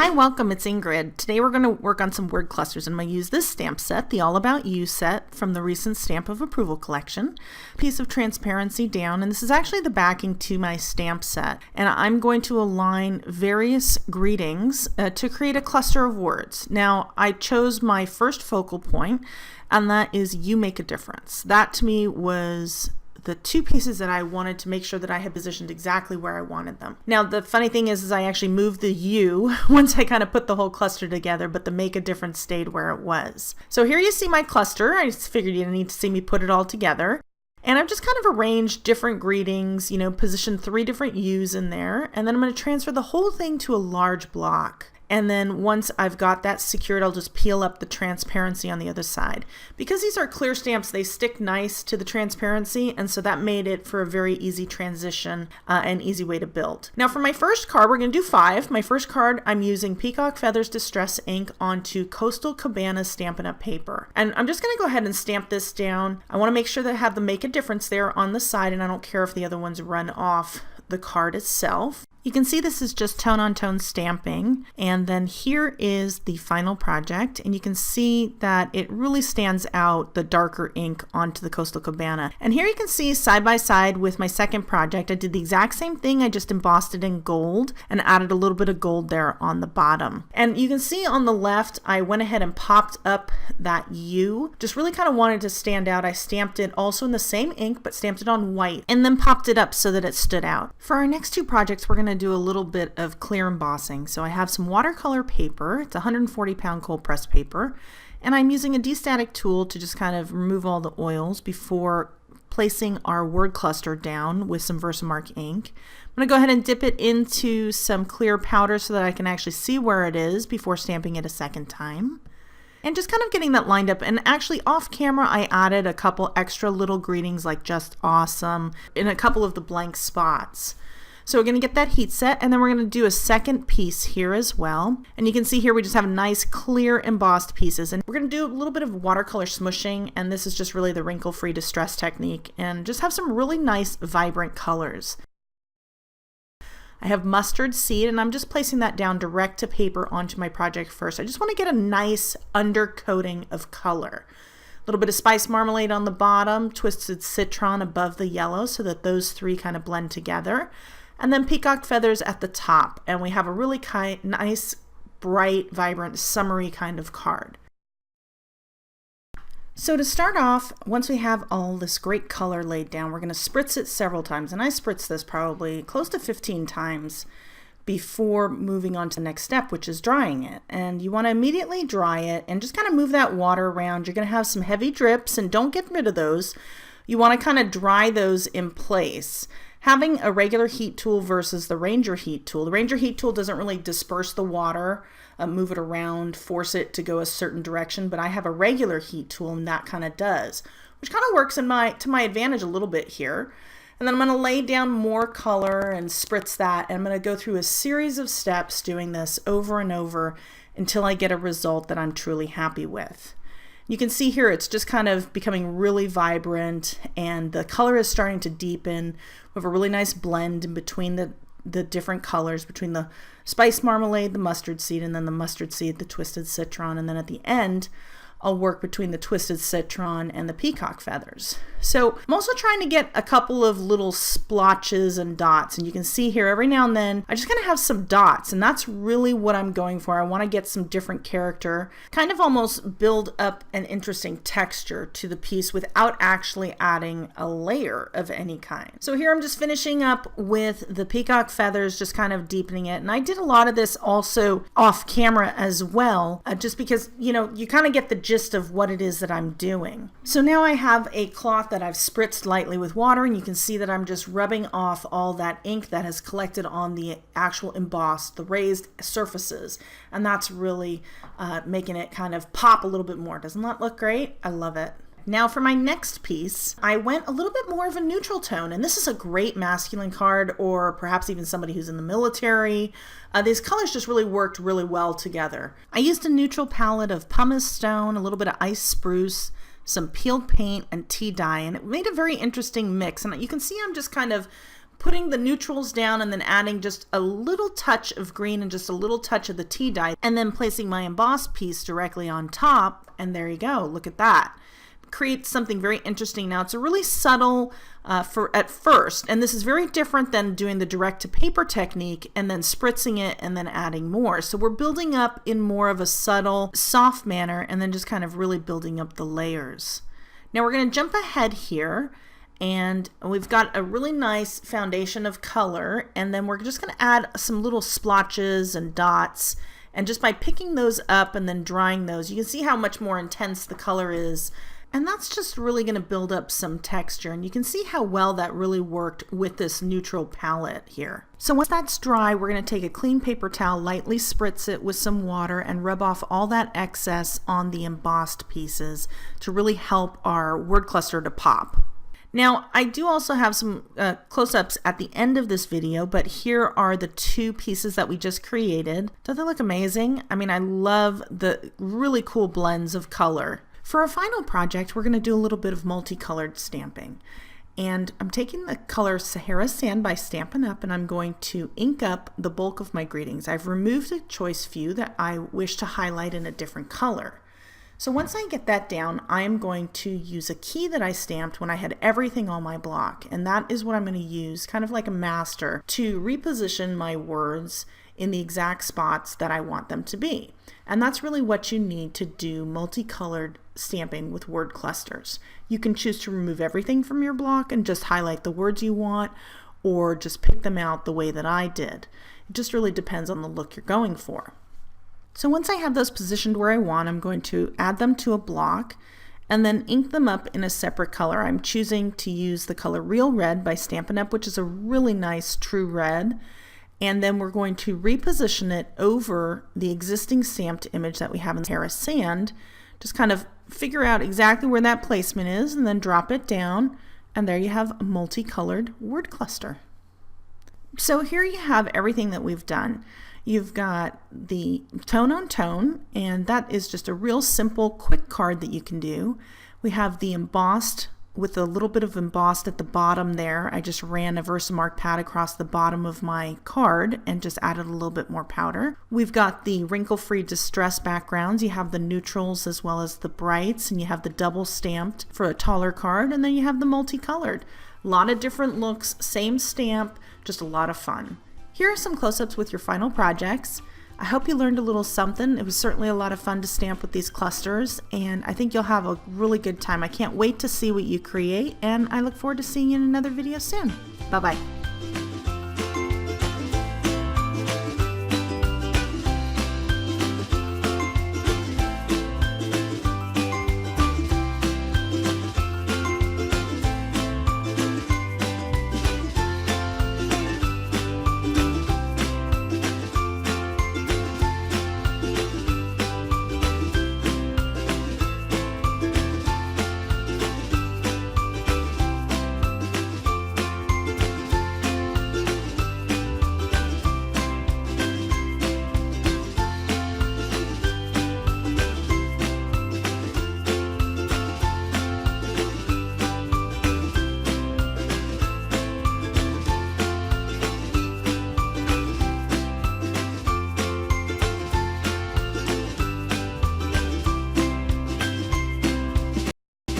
Hi, welcome, it's Ingrid. Today we're going to work on some word clusters, and I'm going to use this stamp set, the All About You set from the recent Stamp of Approval collection. Piece of transparency down, and this is actually the backing to my stamp set. And I'm going to align various greetings to create a cluster of words. Now, I chose my first focal point, and that is You Make a Difference. That to me was the two pieces that I wanted to make sure that I had positioned exactly where I wanted them. Now, the funny thing is I actually moved the U once I kind of put the whole cluster together, but the Make a Difference stayed where it was. So here you see my cluster. I just figured you didn't need to see me put it all together. And I've just kind of arranged different greetings, positioned 3 different U's in there, and then I'm going to transfer the whole thing to a large block. And then once I've got that secured, I'll just peel up the transparency on the other side. Because these are clear stamps, they stick nice to the transparency, and so that made it for a very easy transition and easy way to build. Now for my first card, we're going to do 5. My first card, I'm using Peacock Feathers Distress ink onto Coastal Cabana Stampin' Up! Paper. And I'm just going to go ahead and stamp this down. I want to make sure that I have the Make a Difference there on the side, and I don't care if the other ones run off the card itself. You can see this is just tone-on-tone stamping, and then here is the final project, and you can see that it really stands out the darker ink onto the Coastal Cabana. And here you can see side by side with my second project, I did the exact same thing, I just embossed it in gold and added a little bit of gold there on the bottom. And you can see on the left, I went ahead and popped up that U, just really kind of wanted to stand out. I stamped it also in the same ink, but stamped it on white, and then popped it up so that it stood out. For our next 2 projects, we're going to do a little bit of clear embossing. So I have some watercolor paper. It's 140-pound cold pressed paper, and I'm using a de-static tool to just kind of remove all the oils before placing our word cluster down with some Versamark ink. I'm going to go ahead and dip it into some clear powder so that I can actually see where it is before stamping it a second time. And just kind of getting that lined up. And actually off camera, I added a couple extra little greetings like just awesome in a couple of the blank spots. So we're going to get that heat set, and then we're going to do a second piece here as well. And you can see here we just have nice clear embossed pieces, and we're going to do a little bit of watercolor smushing, and this is just really the wrinkle-free distress technique, and just have some really nice vibrant colors. I have mustard seed, and I'm just placing that down direct to paper onto my project first. I just want to get a nice undercoating of color. A little bit of spice marmalade on the bottom, twisted citron above the yellow so that those 3 kind of blend together. And then peacock feathers at the top, and we have a really nice, bright, vibrant, summery kind of card. So to start off, once we have all this great color laid down, we're going to spritz it several times, and I spritz this probably close to 15 times before moving on to the next step, which is drying it. And you want to immediately dry it and just kind of move that water around. You're going to have some heavy drips, and don't get rid of those. You want to kind of dry those in place. Having a regular heat tool versus the Ranger heat tool. The Ranger heat tool doesn't really disperse the water, move it around, force it to go a certain direction, but I have a regular heat tool, and that kind of does, which kind of works to my advantage a little bit here. And then I'm going to lay down more color and spritz that, and I'm going to go through a series of steps doing this over and over until I get a result that I'm truly happy with. You can see here it's just kind of becoming really vibrant, and the color is starting to deepen. We have a really nice blend in between the different colors, between the spice marmalade, the mustard seed, and then the mustard seed, the twisted citron, and then at the end I'll work between the twisted citron and the peacock feathers. So I'm also trying to get a couple of little splotches and dots, and you can see here every now and then I just kind of have some dots, and that's really what I'm going for. I want to get some different character, kind of almost build up an interesting texture to the piece without actually adding a layer of any kind. So here I'm just finishing up with the peacock feathers, just kind of deepening it, and I did a lot of this also off camera as well, just because you kind of get the gist of what it is that I'm doing. So now I have a cloth that I've spritzed lightly with water, and you can see that I'm just rubbing off all that ink that has collected on the actual embossed, the raised surfaces, and that's really making it kind of pop a little bit more. Doesn't that look great? I love it. Now for my next piece, I went a little bit more of a neutral tone, and this is a great masculine card, or perhaps even somebody who's in the military. These colors just really worked really well together. I used a neutral palette of pumice stone, a little bit of ice spruce, some peeled paint, and tea dye, and it made a very interesting mix. And you can see I'm just kind of putting the neutrals down and then adding just a little touch of green and just a little touch of the tea dye, and then placing my embossed piece directly on top, and there you go. Look at that. Creates something very interesting. Now it's a really subtle at first, and this is very different than doing the direct to paper technique and then spritzing it and then adding more. So we're building up in more of a subtle, soft manner, and then just kind of really building up the layers. Now we're going to jump ahead here, and we've got a really nice foundation of color, and then we're just going to add some little splotches and dots, and just by picking those up and then drying those, you can see how much more intense the color is, and that's just really going to build up some texture, and you can see how well that really worked with this neutral palette here. So once that's dry, we're going to take a clean paper towel, lightly spritz it with some water, and rub off all that excess on the embossed pieces to really help our word cluster to pop. Now, I do also have some close-ups at the end of this video, but here are the two pieces that we just created. Don't they look amazing? I mean, I love the really cool blends of color. For our final project, we're going to do a little bit of multicolored stamping. And I'm taking the color Sahara Sand by Stampin' Up, and I'm going to ink up the bulk of my greetings. I've removed a choice few that I wish to highlight in a different color. So once I get that down, I am going to use a key that I stamped when I had everything on my block, and that is what I'm going to use, kind of like a master, to reposition my words in the exact spots that I want them to be. And that's really what you need to do multicolored stamping with word clusters. You can choose to remove everything from your block and just highlight the words you want, or just pick them out the way that I did. It just really depends on the look you're going for. So once I have those positioned where I want, I'm going to add them to a block and then ink them up in a separate color. I'm choosing to use the color Real Red by Stampin' Up, which is a really nice true red. And then we're going to reposition it over the existing stamped image that we have in Sahara Sand. Just kind of figure out exactly where that placement is and then drop it down. And there you have a multicolored word cluster. So here you have everything that we've done. You've got the tone on tone, and that is just a real simple, quick card that you can do. We have the embossed with a little bit of embossed at the bottom there. I just ran a Versamark pad across the bottom of my card and just added a little bit more powder. We've got the wrinkle-free distress backgrounds. You have the neutrals as well as the brights, and you have the double stamped for a taller card, and then you have the multicolored. A lot of different looks, same stamp, just a lot of fun. Here are some close-ups with your final projects. I hope you learned a little something. It was certainly a lot of fun to stamp with these clusters, and I think you'll have a really good time. I can't wait to see what you create, and I look forward to seeing you in another video soon. Bye-bye.